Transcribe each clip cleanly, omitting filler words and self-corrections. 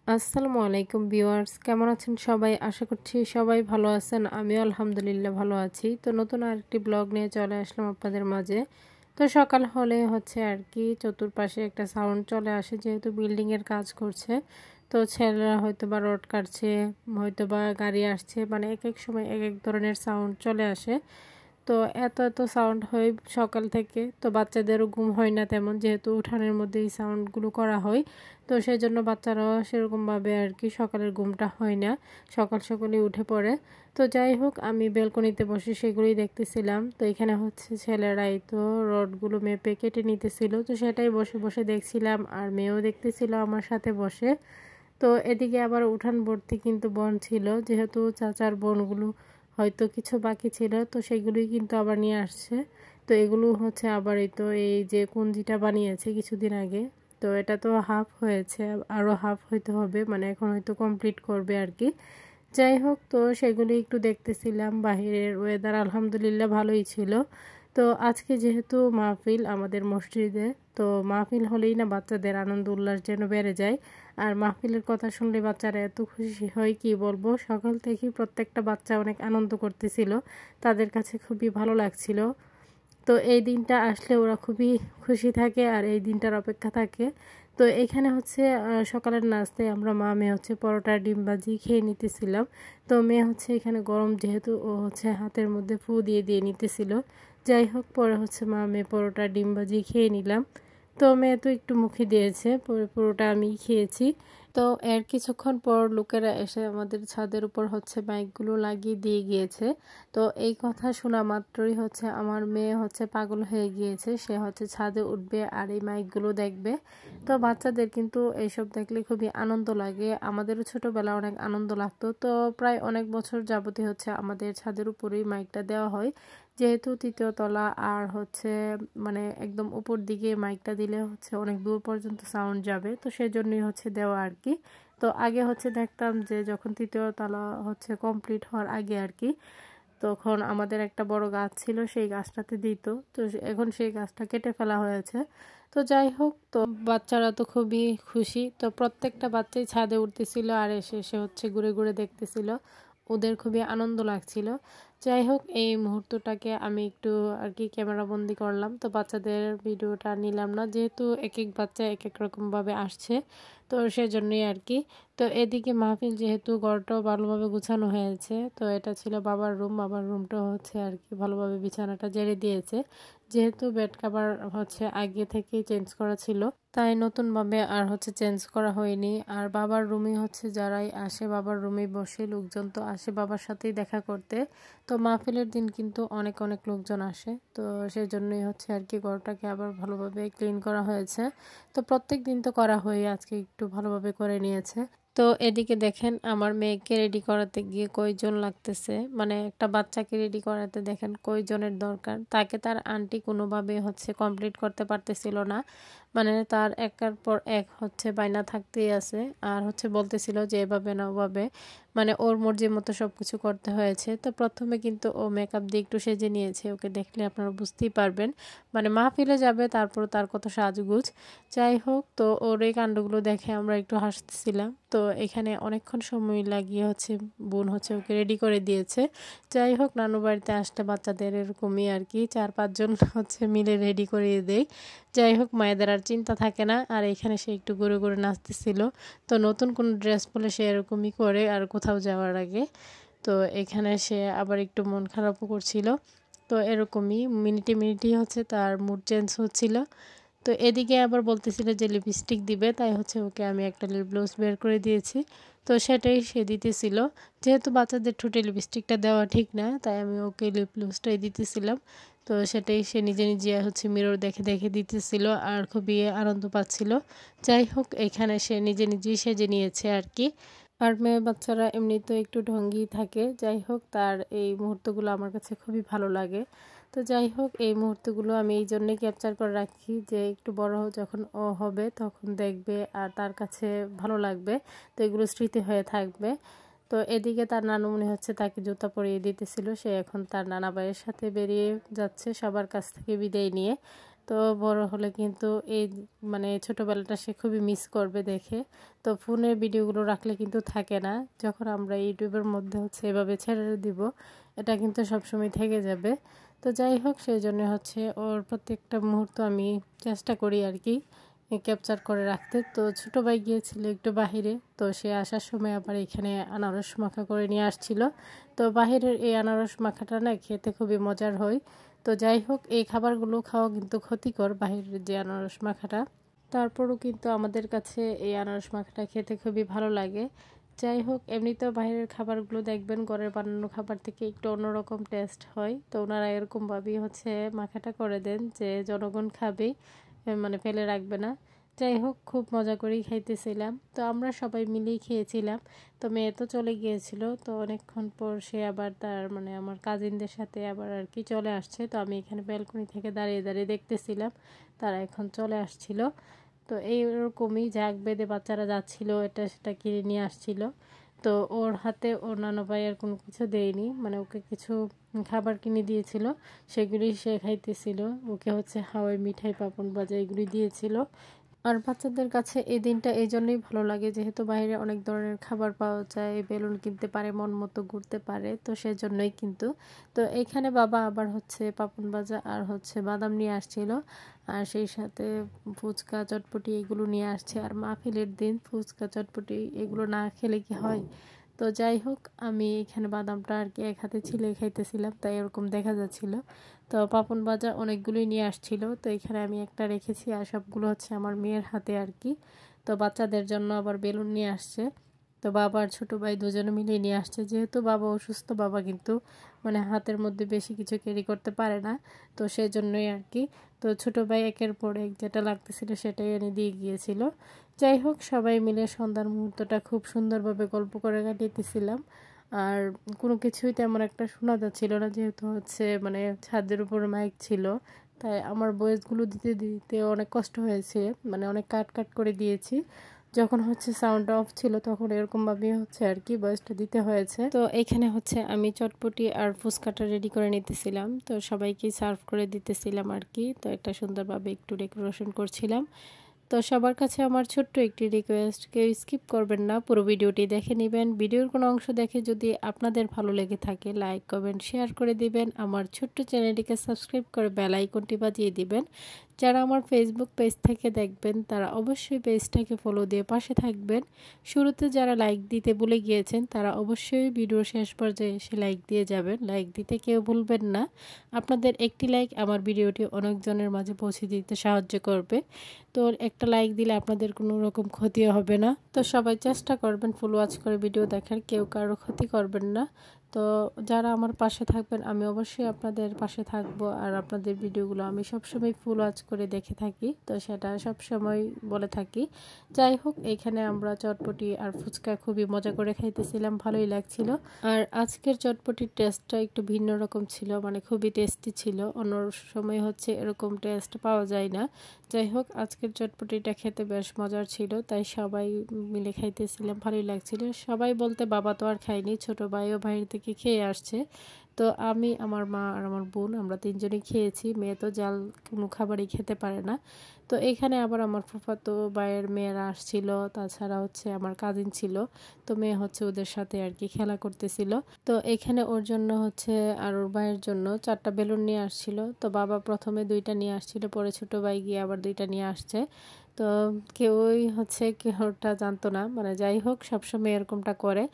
আসসালামু আলাইকুম ভিউয়ার্স, কেমন আছেন সবাই? আশা করছি সবাই ভালো আছেন। আমিও আলহামদুলিল্লাহ ভালো আছি। তো নতুন আরেকটি ব্লগ নিয়ে চলে আসলাম আপনাদের মাঝে। তো সকাল হলে হচ্ছে আর কি চতুর্পাশে একটা সাউন্ড চলে আসে, যেহেতু বিল্ডিংয়ের কাজ করছে। তো ছেলেরা হয়তো বা রড কাটছে, হয়তো বা গাড়ি আসছে, মানে এক এক সময় এক এক ধরনের সাউন্ড চলে আসে। তো এত এত সাউন্ড হয় সকাল থেকে, তো বাচ্চাদেরও ঘুম হয় না তেমন, যেহেতু উঠানের মধ্যে এই সাউন্ডগুলো করা হয়। তো সেই জন্য বাচ্চারাও সেরকমভাবে আর কি সকালের ঘুমটা হয় না, সকাল সকালে উঠে পড়ে। তো যাই হোক, আমি বেলকনিতে বসে সেগুলোই দেখতেছিলাম। তো এখানে হচ্ছে ছেলেরাই তো রডগুলো মেপে কেটে নিতেছিল, তো সেটাই বসে বসে দেখছিলাম, আর মেয়েও দেখতেছিল আমার সাথে বসে। তো এদিকে আবার উঠান ভর্তি কিন্তু বন ছিল, যেহেতু চাচার বনগুলো হয়তো কিছু বাকি ছিল, তো সেগুলোই কিন্তু আবার নিয়ে আসছে। তো এগুলো হচ্ছে আবার এই যে কুঞ্জিটা বানিয়েছে কিছুদিন আগে, তো এটা তো হাফ হয়েছে, আরও হাফ হইতে হবে, মানে এখন হয়তো কমপ্লিট করবে আর কি। যাই হোক, তো সেগুলি একটু দেখতেছিলাম। বাহিরের ওয়েদার আলহামদুলিল্লাহ ভালোই ছিল। তো আজকে যেহেতু মাহফিল আমাদের মসজিদে, তো মাহফিল হলেই না বাচ্চাদের আনন্দ উল্লাস যেন বেড়ে যায়। আর মাহফিলের কথা শুনলে বাচ্চারা এত খুশি হয় কি বলবো। সকাল থেকেই প্রত্যেকটা বাচ্চা অনেক আনন্দ করতেছিল, তাদের কাছে খুবই ভালো লাগছিল। তো এই দিনটা আসলে ওরা খুবই খুশি থাকে আর এই দিনটার অপেক্ষা থাকে। তো এখানে হচ্ছে সকালের নাস্তায় আমরা মা মেয়ে হচ্ছে পরোটা ডিম ভাজি খেয়ে নিতেছিলাম। তো মেয়ে হচ্ছে এখানে গরম যেহেতু, ও হচ্ছে হাতের মধ্যে ফু দিয়ে দিয়ে নিতেছিল। যাই হোক, পরে হচ্ছে মা মেয়ে পরোটা ডিম ভাজি খেয়ে নিলাম। তো মেয়ে তো একটু মুখে দিয়েছে, পরে পুরোটা আমি খেয়েছি। তো এর কিছুক্ষণ পর লোকেরা এসে আমাদের ছাদের উপর হচ্ছে মাইকগুলো লাগিয়ে দিয়ে গিয়েছে। তো এই কথা শোনা মাত্রই হচ্ছে আমার মেয়ে হচ্ছে পাগল হয়ে গিয়েছে, সে হচ্ছে ছাদে উঠবে আর এই মাইকগুলো দেখবে। তো বাচ্চাদের কিন্তু এইসব দেখলে খুবই আনন্দ লাগে, আমাদেরও ছোটবেলা অনেক আনন্দ লাগতো। তো প্রায় অনেক বছর যাবতীয় হচ্ছে আমাদের ছাদের উপরেই মাইকটা দেওয়া হয়, যেহেতু তৃতীয় তলা আর হচ্ছে মানে একদম উপর দিকে মাইকটা দিলে হচ্ছে অনেক দূর পর্যন্ত সাউন্ড যাবে, তো সেজন্যই হচ্ছে দেওয়া আর কি। তো আগে হচ্ছে দেখতাম যে যখন তৃতীয় তলা হচ্ছে কমপ্লিট হওয়ার আগে আর কি, তখন আমাদের একটা বড় গাছ ছিল, সেই গাছটাতে দিত। তো এখন সেই গাছটা কেটে ফেলা হয়েছে। তো যাই হোক, তো বাচ্চারা তো খুবই খুশি, তো প্রত্যেকটা বাচ্চাই ছাদে উঠতেছিল আর এসে এসে হচ্ছে ঘুরে ঘুরে দেখতেছিল, ওদের খুবই আনন্দ লাগছিল। যাই হোক, এই মুহূর্তটাকে আমি একটু আর কি ক্যামেরা বন্দি করলাম। তো বাচ্চাদের ভিডিওটা নিলাম না, যেহেতু এক এক বাচ্চা এক এক রকমভাবে আসছে, তো সেজন্যই আর কি। তো এদিকে মাহফিল যেহেতু ঘরটাও ভালোভাবে গুছানো হয়েছে, তো এটা ছিল বাবার রুম, বাবার রুমটাও হচ্ছে আর কি ভালোভাবে বিছানাটা ঝেড়ে দিয়েছে, যেহেতু বেড কভার হচ্ছে আগে থেকেই চেঞ্জ করা ছিল, তাই নতুনভাবে আর হচ্ছে চেঞ্জ করা হয়নি। আর বাবার রুমে হচ্ছে যারাই আসে বাবার রুমে বসে, লোকজন তো আসে বাবার সাথেই দেখা করতে। তো মাহফিলের দিন কিন্তু অনেক অনেক লোকজন আসে, তো সেজন্যই হচ্ছে আর কি ঘরটাকে আবার ভালোভাবে ক্লিন করা হয়েছে। তো প্রত্যেক দিন তো করা হয়, আজকে একটু ভালোভাবে করে নিয়েছে। তো এদিকে দেখেন আমার মেয়েকে রেডি করাতে গিয়ে কয়জন লাগতেছে, মানে একটা বাচ্চাকে রেডি করাতে দেখেন কয়জনের দরকার। তাকে তার আন্টি কোনোভাবে হচ্ছে কমপ্লিট করতে পারতেছিল না, মানে তার একের পর এক হচ্ছে বায়না থাকতেই আছে, আর হচ্ছে বলতেছিল যে এভাবে না ওভাবে, মানে ওর মর্জির মতো সব কিছু করতে হয়েছে। তো প্রথমে কিন্তু ও মেকআপ দিয়ে একটু সেজে নিয়েছে, ওকে দেখলে আপনারা বুঝতেই পারবেন, মানে মাহফিলে যাবে তারপর তার কত সাজগুজ। যাই হোক, তো ওর এই কাণ্ডগুলো দেখে আমরা একটু হাসতেছিলাম। তো এখানে অনেকক্ষণ সময় লাগিয়ে হচ্ছে বোন হচ্ছে ওকে রেডি করে দিয়েছে। যাই হোক, নানু বাড়িতে আসলে বাচ্চাদের এরকমই আর কি, 4-5 জন হচ্ছে মিলে রেডি করিয়ে দেয়। যাই হোক, মায়েদের আর চিন্তা থাকে না। আর এখানে সে একটু ঘুরে ঘুরে নাচতেছিল, তো নতুন কোন ড্রেস পরে সে এরকমই করে আর কোথাও যাওয়ার আগে। তো এখানে সে আবার একটু মন খারাপও করছিল, তো এরকমই মিনিটে মিনিটই হচ্ছে তার মুড চেঞ্জ হচ্ছিল। তো এদিকে আবার বলতেছিল যে লিপস্টিক দিবে, তাই হচ্ছে ওকে আমি একটা লিপ গ্লস বের করে দিয়েছি, তো সেটাই সে দিতেছিল। যেহেতু বাচ্চাদের ঠোঁটে লিপস্টিকটা দেওয়া ঠিক না, তাই আমি ওকে লিপ গ্লসটাই দিতেছিলাম। তো সেটাই সে নিজে নিজে হচ্ছে মিরর দেখে দেখে দিতেছিল আর খুবই আনন্দ পাচ্ছিল। যাই হোক, এখানে সে নিজে নিজেই সেজে নিয়েছে আর কি। আর মেয়ে বাচ্চারা এমনিতে একটু ঢঙ্গি থাকে। যাই হোক, তার এই মুহূর্তগুলো আমার কাছে খুবই ভালো লাগে। তো যাই হোক, এই মুহূর্তগুলো আমি এই জন্যই ক্যাপচার করে রাখি যে একটু বড় যখন ও হবে তখন দেখবে আর তার কাছে ভালো লাগবে, তো এগুলো স্মৃতি হয়ে থাকবে। তো এদিকে তার নানু মনে হচ্ছে তাকে জুতা পরিয়ে দিতেছিল, সে এখন তার নানা ভাইয়ের সাথে বেরিয়ে যাচ্ছে সবার কাছ থেকে বিদায় নিয়ে। তো বড় হলে কিন্তু এই মানে ছোটোবেলাটা সে খুবই মিস করবে দেখে। তো ফোনের ভিডিওগুলো রাখলে কিন্তু থাকে না, যখন আমরা ইউটিউবের মধ্যে হচ্ছে এভাবে ছেড়ে দিব এটা কিন্তু সবসময় থেকে যাবে। তো যাই হোক, সেই জন্য হচ্ছে ওর প্রত্যেকটা মুহূর্ত আমি চেষ্টা করি আর কি ক্যাপচার করে রাখতে। তো ছোটো ভাই গিয়েছিল একটু বাহিরে, তো সে আসার সময় আবার এখানে আনারস মাখা করে নিয়ে আসছিল। তো বাহিরের এই আনারস মাখাটা না খেতে খুবই মজার হয়। তো যাই হোক, এই খাবারগুলো খাওয়া কিন্তু ক্ষতিকর, বাহিরের যে আনারস মাখাটা। তারপরও কিন্তু আমাদের কাছে এই আনারস মাখাটা খেতে খুবই ভালো লাগে। যাই হোক, এমনিতেও বাইরের খাবারগুলো দেখবেন ঘরের বানানো খাবার থেকে একটু অন্যরকম টেস্ট হয়। তো ওনারা এরকমভাবেই হচ্ছে মাখাটা করে দেন যে জনগণ খাবেই, মানে ফেলে রাখবে না। যাই হোক, খুব মজা করেই খাইতেছিলাম। তো আমরা সবাই মিলেই খেয়েছিলাম। তো মেয়ে তো চলে গিয়েছিল, তো অনেকক্ষণ পর সে আবার তার মানে আমার কাজিনদের সাথে আবার আর কি চলে আসছে। তো আমি এখানে ব্যালকনি থেকে দাঁড়িয়ে দাঁড়িয়ে দেখতেছিলাম তারা এখন চলে আসছিল। তো এইরকমই ঝাঁক বেঁধে বাচ্চারা যাচ্ছিল, এটা সেটা কিনে নিয়ে আসছিল। তো ওর হাতে ওর নানা ভাই আর কোনো কিছু দেয়নি, মানে ওকে কিছু খাবার কিনে দিয়েছিল, সেগুলি সে খাইতেছিল। ওকে হচ্ছে হাওয়াই মিঠাই, পাপন ভাজা এগুলি দিয়েছিল। আর বাচ্চাদের কাছে এই দিনটা এই জন্যই ভালো লাগে, যেহেতু বাইরে অনেক ধরনের খাবার পাওয়া যায়, বেলুন কিনতে পারে, মন মতো ঘুরতে পারে, তো সেজন্যই কিন্তু। তো এখানে বাবা আবার হচ্ছে পাপন ভাজা আর হচ্ছে বাদাম নিয়ে আসছিল, আর সেই সাথে ফুচকা চটপটি এগুলো নিয়ে আসছে। আর মাহফিলের দিন ফুচকা চটপটি এগুলো না খেলে কি হয়। তো যাই হোক, আমি এখানে বাদামটা আর কি এক হাতে ছিলে খাইতেছিলাম, তাই এরকম দেখা যাচ্ছিল। তো পাপন ভাজা অনেকগুলোই নিয়ে আসছিল, তো এখানে আমি একটা রেখেছি, আর সবগুলো হচ্ছে আমার মেয়ের হাতে আর কি। তো বাচ্চাদের জন্য আবার বেলুন নিয়ে আসছে। তো বাবা আর ছোটো ভাই দুজনে মিলে নিয়ে আসছে, যেহেতু বাবা অসুস্থ, বাবা কিন্তু মানে হাতের মধ্যে বেশি কিছু ক্যারি করতে পারে না, তো সেই জন্যই আর কি। তো ছোটো ভাই একের পর এক যেটা লাগতেছিল সেটাই এনে দিয়ে গিয়েছিল। যাই হোক, সবাই মিলে সন্ধ্যার মুহূর্তটা খুব সুন্দরভাবে গল্প করে কাটিয়েছিলাম। আর কোনো কিছুই তেমন একটা শোনা যাচ্ছিল না, যেহেতু হচ্ছে মানে ছাদের উপর মাইক ছিল, তাই আমার ভয়েসগুলো দিতে দিতে অনেক কষ্ট হয়েছে, মানে অনেক কাট কাট করে দিয়েছি। যখন হচ্ছে সাউন্ড অফ ছিল তখন এরকমভাবেই হচ্ছে আর কি ভয়েসটা দিতে হয়েছে। তো এখানে হচ্ছে আমি চটপটি আর ফুচকাটা রেডি করে নিতেছিলাম, তো সবাইকে সার্ভ করে দিতেছিলাম আর কি। তো একটা সুন্দরভাবে একটু ডেকোরেশন করছিলাম। তো সবার কাছে আমার ছোট্ট একটি রিকোয়েস্ট, কেউ স্কিপ করবেন না, পুরো ভিডিওটি দেখে নেবেন। ভিডিওর কোনো অংশ দেখে যদি আপনাদের ভালো লেগে থাকে লাইক কমেন্ট শেয়ার করে দিবেন। আমার ছোট্ট চ্যানেলটিকে সাবস্ক্রাইব করে বেল আইকনটি বাজিয়ে দিবেন। যারা আমার ফেসবুক পেজ থেকে দেখবেন তারা অবশ্যই পেজটাকে ফলো দিয়ে পাশে থাকবেন। শুরুতে যারা লাইক দিতে ভুলে গিয়েছেন তারা অবশ্যই ভিডিও শেষ পর্যায়ে এসে লাইক দিয়ে যাবেন, লাইক দিতে কেউ ভুলবেন না। আপনাদের একটি লাইক আমার ভিডিওটি অনেকজনের মাঝে পৌঁছে দিতে সাহায্য করবে। তো একটা লাইক দিলে আপনাদের কোনো রকম ক্ষতিও হবে না। তো সবাই চেষ্টা করবেন ফুল ওয়াচ করে ভিডিও দেখার, কেউ কারো ক্ষতি করবেন না। তো যারা আমার পাশে থাকবেন আমি অবশ্যই আপনাদের পাশে থাকব, আর আপনাদের ভিডিওগুলো আমি সবসময় ফুল ওয়াচ করে দেখে থাকি, তো সেটা সবসময় বলে থাকি। যাই হোক, এখানে আমরা চটপটি আর ফুচকা খুবই মজা করে খাইতেছিলাম, ভালোই লাগছিল। আর আজকের চটপটির টেস্টটা একটু ভিন্ন রকম ছিল, মানে খুবই টেস্টি ছিল, অন্য সময় হচ্ছে এরকম টেস্ট পাওয়া যায় না। যাই হোক, আজকের চটপটিটা খেতে বেশ মজার ছিল, তাই সবাই মিলে খাইতেছিলাম, ভালোই লাগছিল। সবাই বলতে বাবা তো আর খায়নি, ছোট ভাইও বাইরে থেকে খেয়ে আসছে। তো আমি, আমার মা আর আমার বোন আমরা তিনজনই খেয়েছি, মেয়ে তো জাল কোনো খাবারই খেতে পারে না। তো এখানে আবার আমার ফুফাতো ভাইয়ের মেয়েরা আসছিল, তাছাড়া হচ্ছে আমার কাজিন ছিল, তো মেয়ে হচ্ছে ওদের সাথে আর কি খেলা করতেছিল। তো এখানে ওর জন্য হচ্ছে আর ওর ভাইয়ের জন্য 4টা বেলুন নিয়ে আসছিল। তো বাবা প্রথমে 2টা নিয়ে আসছিল, পরে ছোটো ভাই গিয়ে আবার 2টা নিয়ে আসছে। তো কেউই হচ্ছে কেউটা জানতো না, মানে যাই হোক সবসময় এরকমটা করে।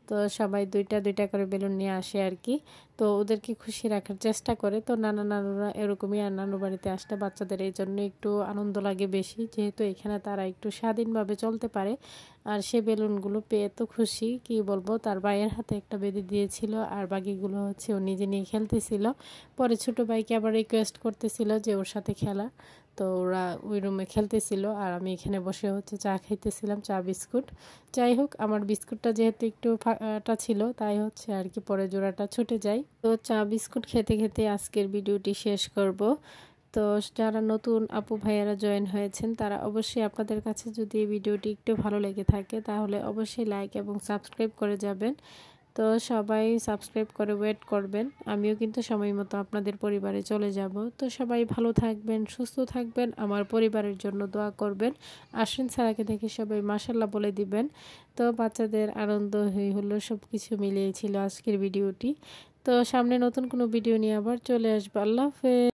তো সবাই 2টা 2টা করে বেলুন নিয়ে আসে আর কি, তো ওদেরকে খুশি রাখার চেষ্টা করে। তো নানা নানুরা এরকমই, আর নানু বাড়িতে আসলে বাচ্চাদের এই জন্য একটু আনন্দ লাগে বেশি, যেহেতু এখানে তারা একটু স্বাধীনভাবে চলতে পারে। আর সে বেলুনগুলো পেয়ে তো খুশি কি বলবো, তার ভাইয়ের হাতে একটা বেঁধে দিয়েছিল, আর বাকিগুলো হচ্ছে ও নিজে নিয়ে খেলতেছিল। পরে ছোটো ভাইকে আবার রিকোয়েস্ট করতেছিল যে ওর সাথে খেলা। তো ওরা ওই রুমে খেলতেছিল, আর আমি এখানে বসে হচ্ছে চা খাইতেছিলাম, চা বিস্কুট। যাই হোক, আমার বিস্কুটটা যেহেতু একটু ফাটা ছিল তাই হচ্ছে আর কি পরে জোড়াটা ছুটে যায়। তো চা বিস্কুট খেতে খেতে আজকের ভিডিওটি শেষ করব। তো যারা নতুন আপু ভাইয়ারা জয়েন হয়েছেন তারা অবশ্যই, আপনাদের কাছে যদি এই ভিডিওটি একটু ভালো লেগে থাকে তাহলে অবশ্যই লাইক এবং সাবস্ক্রাইব করে যাবেন। তো সবাই সাবস্ক্রাইব করে ওয়েট করবেন, আমিও কিন্তু সময় মতো আপনাদের পরিবারে চলে যাব। তো সবাই ভালো থাকবেন, সুস্থ থাকবেন, আমার পরিবারের জন্য দোয়া করবেন। আশ্বিন ছাড়াকে দেখে সবাই মাশাল্লাহ বলে দিবেন। তো বাচ্চাদের আনন্দ হলো সব কিছু মিলিয়ে ছিল আজকের ভিডিওটি। তো সামনে নতুন কোনো ভিডিও নিয়ে আবার চলে আসবো। আল্লাহ হাফেজ।